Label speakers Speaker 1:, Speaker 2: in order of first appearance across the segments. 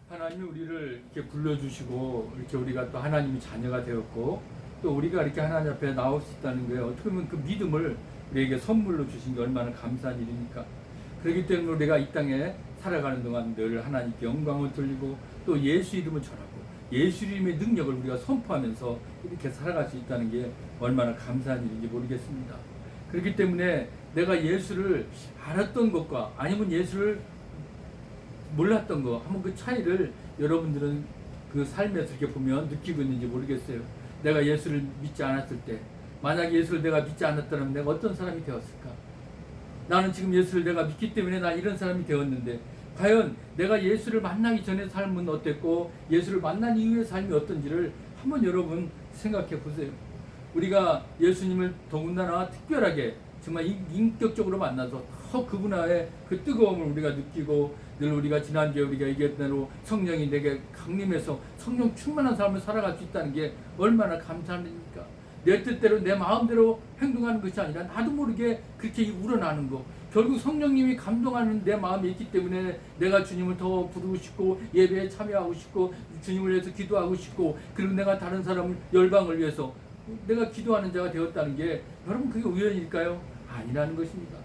Speaker 1: 하나님이 우리를 이렇게 불러주시고 이렇게 우리가 또 하나님의 자녀가 되었고 또 우리가 이렇게 하나님 앞에 나올 수 있다는 거예요. 어떻게 보면 그 믿음을 우리에게 선물로 주신 게 얼마나 감사한 일입니까? 그렇기 때문에 우리가 이 땅에 살아가는 동안 늘 하나님께 영광을 돌리고 또 예수 이름을 전하고 예수 이름의 능력을 우리가 선포하면서 이렇게 살아갈 수 있다는 게 얼마나 감사한 일인지 모르겠습니다. 그렇기 때문에 내가 예수를 알았던 것과 아니면 예수를 몰랐던 거 한번 그 차이를 여러분들은 그 삶에서 이렇게 보면 느끼고 있는지 모르겠어요. 내가 예수를 믿지 않았을 때 만약 예수를 내가 믿지 않았다면 내가 어떤 사람이 되었을까? 나는 지금 예수를 내가 믿기 때문에 나 이런 사람이 되었는데 과연 내가 예수를 만나기 전의 삶은 어땠고 예수를 만난 이후의 삶이 어떤지를 한번 여러분 생각해 보세요. 우리가 예수님을 더군다나 특별하게 정말 인격적으로 만나서 더 그분의 그 뜨거움을 우리가 느끼고 늘 우리가 지난주에 우리가 얘기했던 대로 성령이 내게 강림해서 성령 충만한 삶을 살아갈 수 있다는 게 얼마나 감사한 일입니까? 내 뜻대로 내 마음대로 행동하는 것이 아니라 나도 모르게 그렇게 우러나는 거. 결국 성령님이 감동하는 내 마음이 있기 때문에 내가 주님을 더 부르고 싶고 예배에 참여하고 싶고 주님을 위해서 기도하고 싶고 그리고 내가 다른 사람을 열방을 위해서 내가 기도하는 자가 되었다는 게 여러분 그게 우연일까요? 아니라는 것입니다.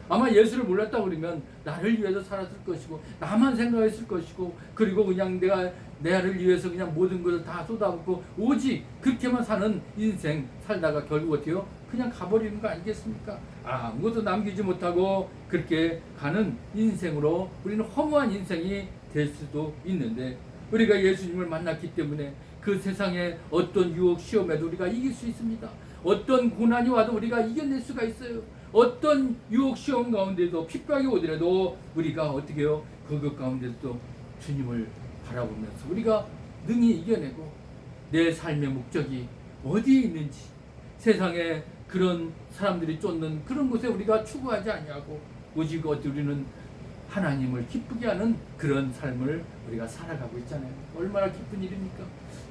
Speaker 1: 아마 예수를 몰랐다 그러면 나를 위해서 살았을 것이고 나만 생각했을 것이고 그리고 그냥 내가 나를 위해서 그냥 모든 것을 다 쏟아붓고 오직 그렇게만 사는 인생 살다가 결국 어때요? 그냥 가버리는 거 아니겠습니까? 아무것도 남기지 못하고 그렇게 가는 인생으로 우리는 허무한 인생이 될 수도 있는데 우리가 예수님을 만났기 때문에 그 세상에 어떤 유혹 시험에도 우리가 이길 수 있습니다. 어떤 고난이 와도 우리가 이겨낼 수가 있어요. 어떤 유혹 시험 가운데도 핍박이 오더라도 우리가 어떻게 해요? 그것 가운데도 주님을 바라보면서 우리가 능히 이겨내고 내 삶의 목적이 어디에 있는지 세상에 그런 사람들이 쫓는 그런 곳에 우리가 추구하지 아니하고 오직 우리는 하나님을 기쁘게 하는 그런 삶을 우리가 살아가고 있잖아요. 얼마나 기쁜 일입니까?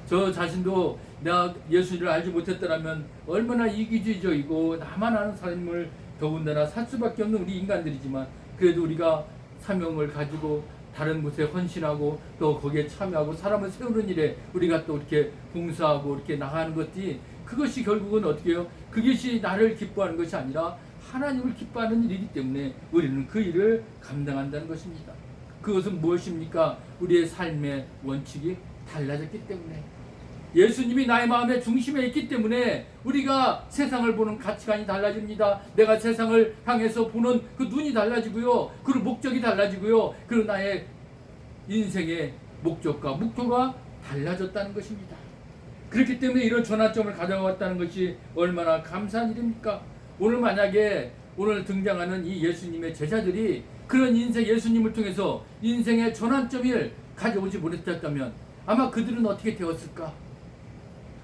Speaker 1: 저 자신도 내가 예수를 알지 못했더라면 얼마나 이기주의적이고 나만 아는 삶을 더군다나 살 수밖에 없는 우리 인간들이지만 그래도 우리가 사명을 가지고 다른 곳에 헌신하고 또 거기에 참여하고 사람을 세우는 일에 우리가 또 이렇게 봉사하고 이렇게 나가는 것이 그것이 결국은 어떻게 해요? 그것이 나를 기뻐하는 것이 아니라 하나님을 기뻐하는 일이기 때문에 우리는 그 일을 감당한다는 것입니다. 그것은 무엇입니까? 우리의 삶의 원칙이 달라졌기 때문에 예수님이 나의 마음의 중심에 있기 때문에 우리가 세상을 보는 가치관이 달라집니다. 내가 세상을 향해서 보는 그 눈이 달라지고요. 그리고 목적이 달라지고요. 그리고 나의 인생의 목적과 목표가 달라졌다는 것입니다. 그렇기 때문에 이런 전환점을 가져왔다는 것이 얼마나 감사한 일입니까? 오늘 만약에 오늘 등장하는 이 예수님의 제자들이 그런 인생 예수님을 통해서 인생의 전환점을 가져오지 못했다면 아마 그들은 어떻게 되었을까?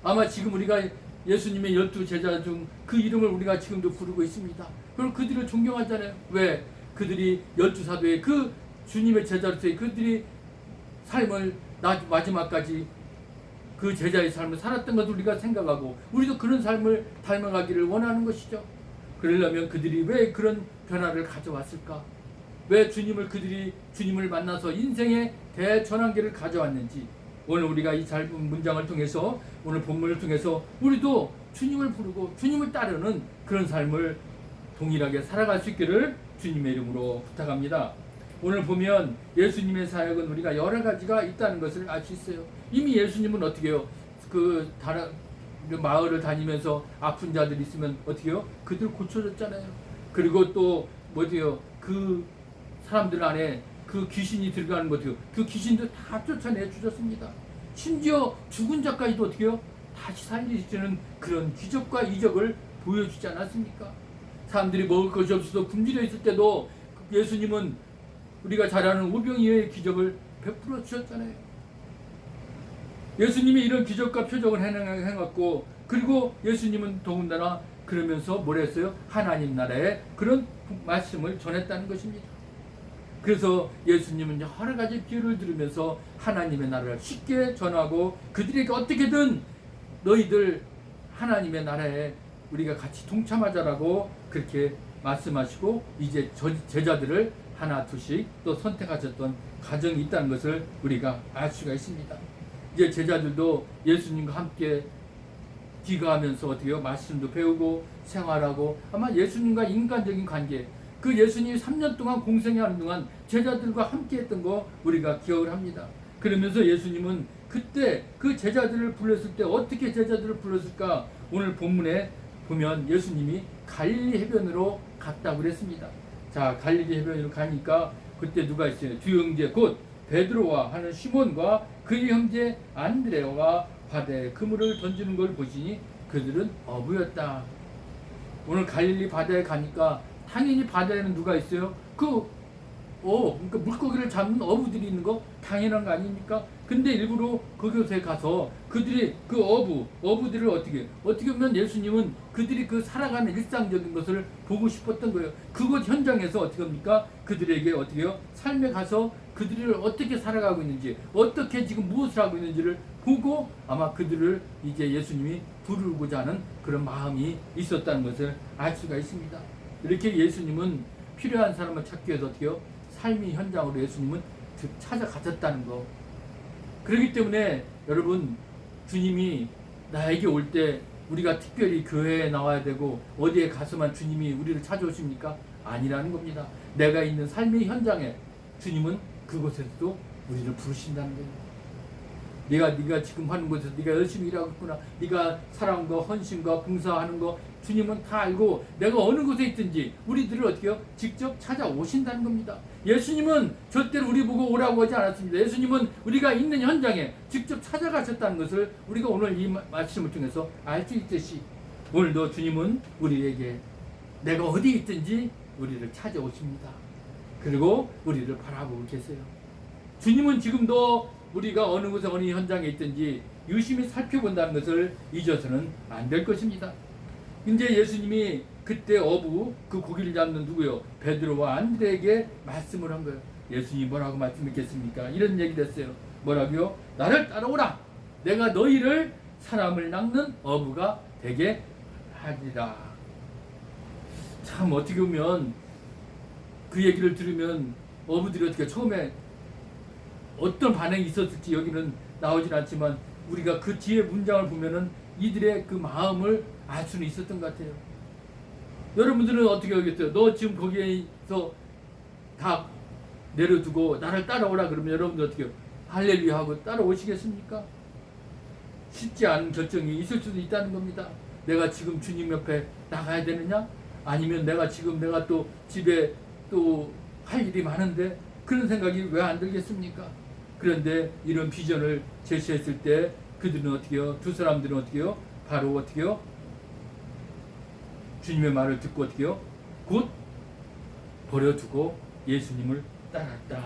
Speaker 1: 아마 지금 우리가 예수님의 12 제자 중 그 이름을 우리가 지금도 부르고 있습니다. 그럼 그들을 존경하잖아요. 왜? 그들이 12사도의 그 주님의 제자로서의 그들이 삶을 마지막까지 그 제자의 삶을 살았던 것을 우리가 생각하고 우리도 그런 삶을 닮아가기를 원하는 것이죠. 그러려면 그들이 왜 그런 변화를 가져왔을까? 왜 그들이 주님을 만나서 인생의 대전환기를 가져왔는지 오늘 우리가 이 짧은 문장을 통해서 오늘 본문을 통해서 우리도 주님을 부르고 주님을 따르는 그런 삶을 동일하게 살아갈 수 있기를 주님의 이름으로 부탁합니다. 오늘 보면 예수님의 사역은 우리가 여러 가지가 있다는 것을 알 수 있어요. 이미 예수님은 어떻게 해요? 그 마을을 다니면서 아픈 자들 있으면 어떻게 해요? 그들 고쳐줬잖아요. 그리고 또 뭐지요? 그 사람들 안에 그 귀신이 들어가는 것 같아요. 그 귀신도 다 쫓아내 주셨습니다. 심지어 죽은 자까지도 어떻게 해요? 다시 살리시는 그런 기적과 이적을 보여주지 않았습니까? 사람들이 먹을 것이 없어서 굶주려 있을 때도 예수님은 우리가 잘 아는 오병이어의 기적을 베풀어 주셨잖아요. 예수님이 이런 기적과 표적을 해놨고 그리고 예수님은 더군다나 그러면서 뭘 했어요? 하나님 나라의 그런 말씀을 전했다는 것입니다. 그래서 예수님은 여러 가지 비유를 들으면서 하나님의 나라를 쉽게 전하고 그들에게 어떻게든 너희들 하나님의 나라에 우리가 같이 동참하자라고 그렇게 말씀하시고 이제 제자들을 하나 둘씩 또 선택하셨던 가정이 있다는 것을 우리가 알 수가 있습니다. 이제 제자들도 예수님과 함께 귀가하면서 어떻게요? 말씀도 배우고 생활하고 아마 예수님과 인간적인 관계, 그 예수님이 3년 동안 공생하는 동안 제자들과 함께 했던 거 우리가 기억을 합니다. 그러면서 예수님은 그때 그 제자들을 불렀을 때 어떻게 제자들을 불렀을까? 오늘 본문에 보면 예수님이 갈릴리 해변으로 갔다고 그랬습니다. 자, 갈릴리 해변으로 가니까 그때 누가 있어요? 두 형제 곧 베드로와 하는 시몬과 그의 형제 안드레가 바다에 그물을 던지는 걸 보시니 그들은 어부였다. 오늘 갈릴리 바다에 가니까 당연히 바다에는 누가 있어요? 그러니까 물고기를 잡는 어부들이 있는 거 당연한 거 아닙니까? 근데 일부러 그곳에 가서 그들이 그 어부들을 어떻게 보면 예수님은 그들이 그 살아가는 일상적인 것을 보고 싶었던 거예요. 그곳 현장에서 어떻게 합니까? 그들에게 어떻게요? 삶에 가서 그들을 어떻게 살아가고 있는지, 어떻게 지금 무엇을 하고 있는지를 보고 아마 그들을 이제 예수님이 부르고자 하는 그런 마음이 있었다는 것을 알 수가 있습니다. 이렇게 예수님은 필요한 사람을 찾기 위해서 어떻게요? 삶의 현장으로 예수님은 찾아가셨다는 거. 그렇기 때문에 여러분, 주님이 나에게 올 때 우리가 특별히 교회에 나와야 되고 어디에 가서만 주님이 우리를 찾아오십니까? 아니라는 겁니다. 내가 있는 삶의 현장에 주님은 그곳에서도 우리를 부르신다는 거예요. 네가 지금 하는 곳에서 네가 열심히 일하고 있구나. 네가 사랑과 헌신과 봉사하는 거 주님은 다 알고 내가 어느 곳에 있든지 우리들을 어떻게 해요? 직접 찾아오신다는 겁니다. 예수님은 절대로 우리 보고 오라고 하지 않았습니다. 예수님은 우리가 있는 현장에 직접 찾아가셨다는 것을 우리가 오늘 이 말씀을 통해서 알 수 있듯이 오늘도 주님은 우리에게 내가 어디 있든지 우리를 찾아오십니다. 그리고 우리를 바라보고 계세요. 주님은 지금도 우리가 어느 곳에 어느 현장에 있든지 유심히 살펴본다는 것을 잊어서는 안 될 것입니다. 이제 예수님이 그때 그 고기를 잡는 누구요? 베드로와 안드레에게 말씀을 한 거예요. 예수님이 뭐라고 말씀했겠습니까? 이런 얘기를 했어요. 뭐라고요? 나를 따라오라. 내가 너희를 사람을 낚는 어부가 되게 하리라. 참 어떻게 보면 그 얘기를 들으면 어부들이 어떻게 처음에 어떤 반응이 있었을지 여기는 나오진 않지만 우리가 그 뒤에 문장을 보면은 이들의 그 마음을 알 수는 있었던 것 같아요. 여러분들은 어떻게 하겠어요? 너 지금 거기에서 다 내려두고 나를 따라오라 그러면 여러분들 어떻게 해요? 할렐루야 하고 따라오시겠습니까? 쉽지 않은 결정이 있을 수도 있다는 겁니다. 내가 지금 주님 옆에 나가야 되느냐? 아니면 내가 또 집에 또 할 일이 많은데 그런 생각이 왜 안 들겠습니까? 그런데 이런 비전을 제시했을 때 그들은 어떻게 해요? 두 사람들은 어떻게 해요? 바로 어떻게 해요? 주님의 말을 듣고 어떻게 해요? 곧 버려두고 예수님을 따랐다.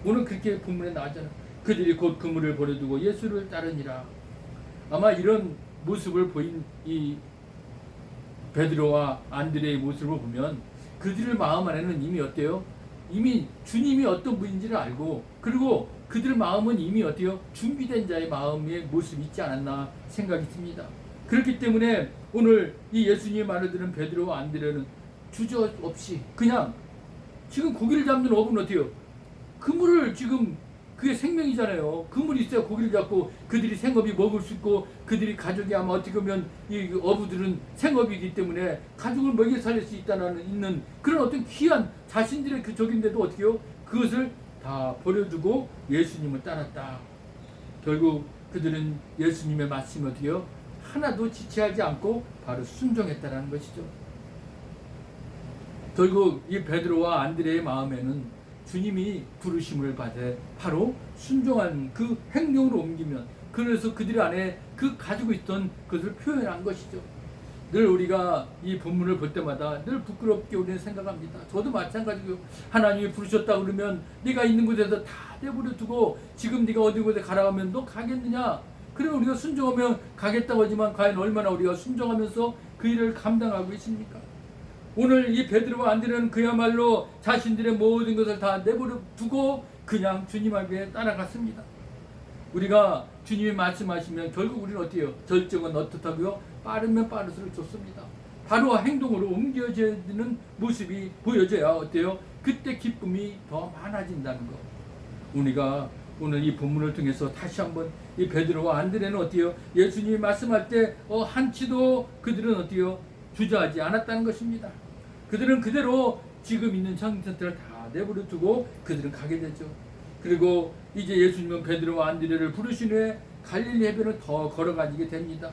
Speaker 1: 오늘 그렇게 본문에 나왔잖아요. 그들이 곧 그물을 버려두고 예수를 따르니라. 아마 이런 모습을 보인 이 베드로와 안드레의 모습을 보면 그들의 마음 안에는 이미 어때요? 이미 주님이 어떤 분인지를 알고 그리고 그들 마음은 이미 어때요? 준비된 자의 마음의 모습이 있지 않았나 생각이 듭니다. 그렇기 때문에 오늘 이 예수님의 말을 들은 베드로와 안드레는 주저없이 그냥 지금 고기를 잡는 어부는 어때요? 그물을 지금 그게 생명이잖아요. 그물이 있어야 고기를 잡고 그들이 생업이 먹을 수 있고 그들이 가족이 아마 어떻게 보면 이 어부들은 생업이기 때문에 가족을 먹여 살릴 수 있는 그런 어떤 귀한 자신들의 그 적인데도 어떻게 해요? 그것을 다 버려두고 예수님을 따랐다. 결국 그들은 예수님의 말씀을 어떻게 해요? 하나도 지체하지 않고 바로 순종했다라는 것이죠. 결국 이 베드로와 안드레의 마음에는 주님이 부르심을 받아 바로 순종한 그 행동으로 옮기면 그래서 그들 안에 그 가지고 있던 것을 표현한 것이죠. 늘 우리가 이 본문을 볼 때마다 늘 부끄럽게 우리는 생각합니다. 저도 마찬가지고요. 하나님이 부르셨다 그러면 네가 있는 곳에서 다 내버려 두고 지금 네가 어디 곳에 가라 하면 너 가겠느냐? 그러면 우리가 순종하면 가겠다고 하지만 과연 얼마나 우리가 순종하면서 그 일을 감당하고 있습니까? 오늘 이 베드로와 안드레는 그야말로 자신들의 모든 것을 다 내버려 두고 그냥 주님에게 따라갔습니다. 우리가 주님이 말씀하시면 결국 우리는 어때요? 결정은 어떻다고요? 빠르면 빠를수록 좋습니다. 바로 행동으로 옮겨지는 모습이 보여져야 어때요? 그때 기쁨이 더 많아진다는 거. 우리가 오늘 이 본문을 통해서 다시 한번 이 베드로와 안드레는 어때요? 예수님이 말씀할 때 한치도 그들은 어때요? 주저하지 않았다는 것입니다. 그들은 그대로 지금 있는 상태를 다 내버려 두고 그들은 가게 되죠. 그리고 이제 예수님은 베드로와 안드레를 부르신 후에 갈릴리 해변을 더 걸어가게 됩니다.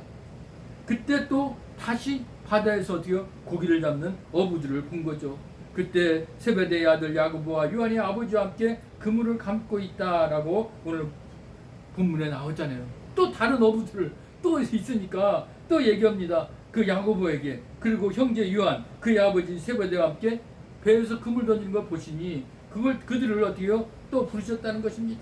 Speaker 1: 그때 또 다시 바다에서 어떻게 고기를 잡는 어부들을 본 거죠. 그때 세베대의 아들 야고보와 요한의 아버지와 함께 그물을 감고 있다라고 오늘 본문에 나오잖아요. 또 다른 어부들을 또 있으니까 또 얘기합니다. 그 야고보에게 그리고 형제 요한 그의 아버지 세베대와 함께 배에서 그물 던지는 걸 보시니 그들을 어떻게요? 또 부르셨다는 것입니다.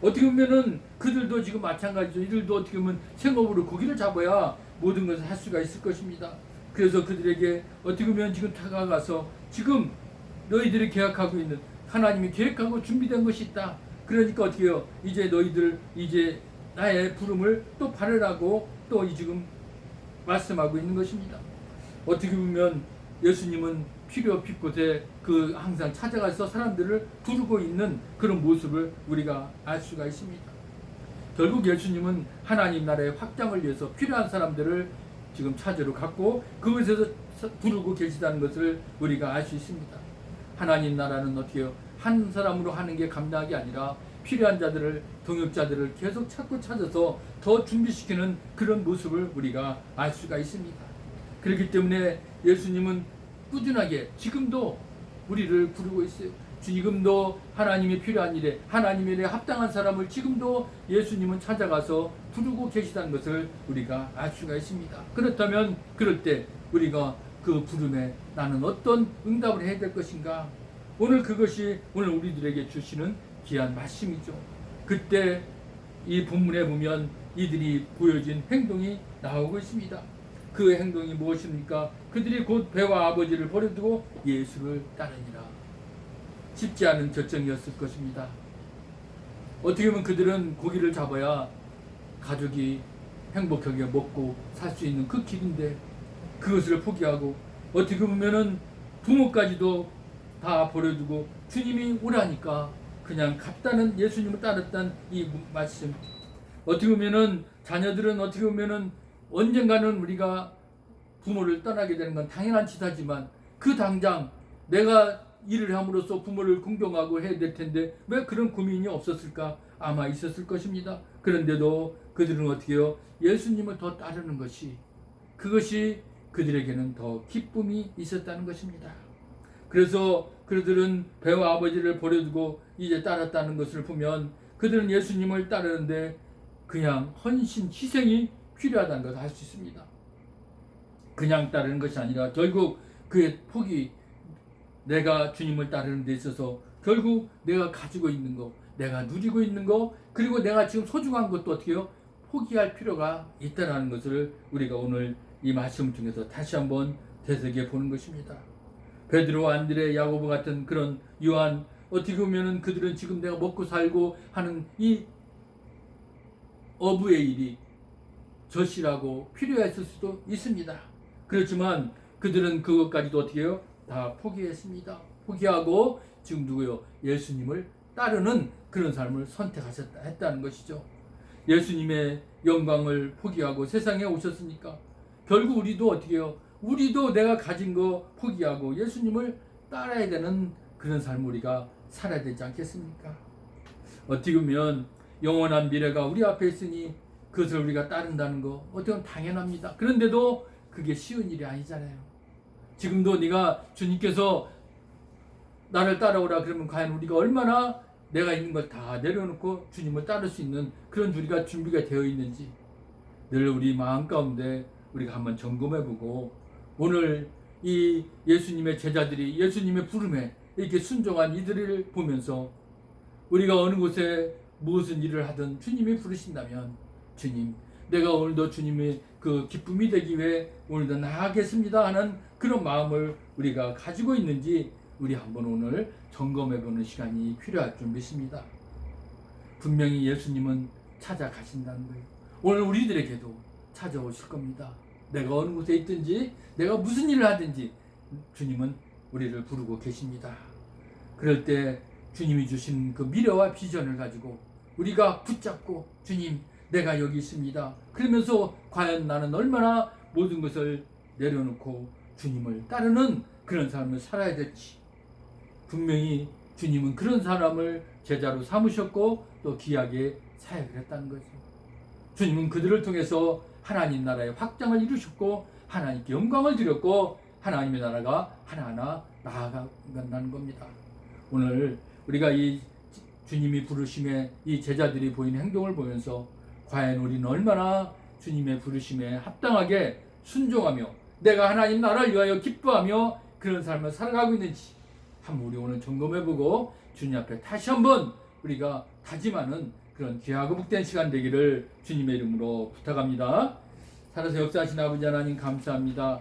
Speaker 1: 어떻게 보면은 그들도 지금 마찬가지죠. 이들도 어떻게 보면 생업으로 고기를 잡아야 모든 것을 할 수가 있을 것입니다. 그래서 그들에게 어떻게 보면 지금 다가가서 지금 너희들이 계획하고 있는 하나님이 계획하고 준비된 것이 있다. 그러니까 어떻게 해요? 이제 너희들 이제 나의 부름을 또 받으라고 또 지금 말씀하고 있는 것입니다. 어떻게 보면 예수님은 필요 없을 곳에 항상 찾아가서 사람들을 부르고 있는 그런 모습을 우리가 알 수가 있습니다. 결국 예수님은 하나님 나라의 확장을 위해서 필요한 사람들을 지금 찾으러 갔고 그곳에서 부르고 계시다는 것을 우리가 알 수 있습니다. 하나님 나라는 어떻게 해요? 한 사람으로 하는 게 감당이 아니라 필요한 자들을 동역자들을 계속 찾아서 더 준비시키는 그런 모습을 우리가 알 수가 있습니다. 그렇기 때문에 예수님은 꾸준하게 지금도 우리를 부르고 있어요. 지금도 하나님이 필요한 일에 하나님의 일에 합당한 사람을 지금도 예수님은 찾아가서 부르고 계시다는 것을 우리가 알 수가 있습니다. 그렇다면 그럴 때 우리가 그 부름에 나는 어떤 응답을 해야 될 것인가? 오늘 그것이 오늘 우리들에게 주시는 귀한 말씀이죠. 그때 이 본문에 보면 이들이 보여진 행동이 나오고 있습니다. 그 행동이 무엇입니까? 그들이 곧 배와 아버지를 버려두고 예수를 따르니라. 쉽지 않은 결정이었을 것입니다. 어떻게 보면 그들은 고기를 잡아야 가족이 행복하게 먹고 살 수 있는 그 길인데 그것을 포기하고 어떻게 보면은 부모까지도 다 버려두고 주님이 오라니까 그냥 갔다는 예수님을 따랐다는 이 말씀. 어떻게 보면은 자녀들은 어떻게 보면은 언젠가는 우리가 부모를 떠나게 되는 건 당연한 치사지만 그 당장 내가 일을 함으로써 부모를 공경하고 해야 될 텐데 왜 그런 고민이 없었을까? 아마 있었을 것입니다. 그런데도 그들은 어떻게 해요? 예수님을 더 따르는 것이 그것이 그들에게는 더 기쁨이 있었다는 것입니다. 그래서 그들은 배와 아버지를 버려두고 이제 따랐다는 것을 보면 그들은 예수님을 따르는데 그냥 헌신, 희생이 필요하다는 것을 알 수 있습니다. 그냥 따르는 것이 아니라 결국 그의 포기, 내가 주님을 따르는 데 있어서 결국 내가 가지고 있는 거, 내가 누리고 있는 거, 그리고 내가 지금 소중한 것도 어떻게 해요? 포기할 필요가 있다는 것을 우리가 오늘 이 말씀 중에서 다시 한번 되새겨 보는 것입니다. 베드로와 안드레, 야고보 같은 그런 요한, 어떻게 보면은 그들은 지금 내가 먹고 살고 하는 이 어부의 일이 절실하고 필요했을 수도 있습니다. 그렇지만 그들은 그것까지도 어떻게 해요? 다 포기했습니다. 포기하고 지금 누구요? 예수님을 따르는 그런 삶을 했다는 것이죠. 예수님의 영광을 포기하고 세상에 오셨으니까 결국 우리도 어떻게 해요? 우리도 내가 가진 거 포기하고 예수님을 따라야 되는 그런 삶을 우리가 살아야 되지 않겠습니까? 어떻게 보면 영원한 미래가 우리 앞에 있으니 그것을 우리가 따른다는 거 어떻게 보면 당연합니다. 그런데도 그게 쉬운 일이 아니잖아요. 지금도 네가 주님께서 나를 따라오라 그러면 과연 우리가 얼마나 내가 있는 걸 다 내려놓고 주님을 따를 수 있는 그런 우리가 준비가 되어 있는지 늘 우리 마음 가운데 우리가 한번 점검해보고 오늘 이 예수님의 제자들이 예수님의 부름에 이렇게 순종한 이들을 보면서 우리가 어느 곳에 무슨 일을 하든 주님이 부르신다면 주님, 내가 오늘도 주님의 그 기쁨이 되기 위해 오늘도 나아가겠습니다 하는 그런 마음을 우리가 가지고 있는지 우리 한번 오늘 점검해보는 시간이 필요할 줄 믿습니다. 분명히 예수님은 찾아가신다는 거예요. 오늘 우리들에게도 찾아오실 겁니다. 내가 어느 곳에 있든지 내가 무슨 일을 하든지 주님은 우리를 부르고 계십니다. 그럴 때 주님이 주신 그 미래와 비전을 가지고 우리가 붙잡고 주님 내가 여기 있습니다. 그러면서 과연 나는 얼마나 모든 것을 내려놓고 주님을 따르는 그런 삶을 살아야 될지. 분명히 주님은 그런 사람을 제자로 삼으셨고 또 귀하게 사역을 했다는 거죠. 주님은 그들을 통해서 하나님 나라의 확장을 이루셨고 하나님께 영광을 드렸고 하나님의 나라가 하나하나 나아간다는 겁니다. 오늘 우리가 이 주님이 부르심에 이 제자들이 보이는 행동을 보면서 과연 우리는 얼마나 주님의 부르심에 합당하게 순종하며 내가 하나님 나라를 위하여 기뻐하며 그런 삶을 살아가고 있는지 한번 우리 오늘 점검해보고 주님 앞에 다시 한번 우리가 다짐하는 그런 귀하고 복된 시간 되기를 주님의 이름으로 부탁합니다. 살아서 역사하신 아버지 하나님 감사합니다.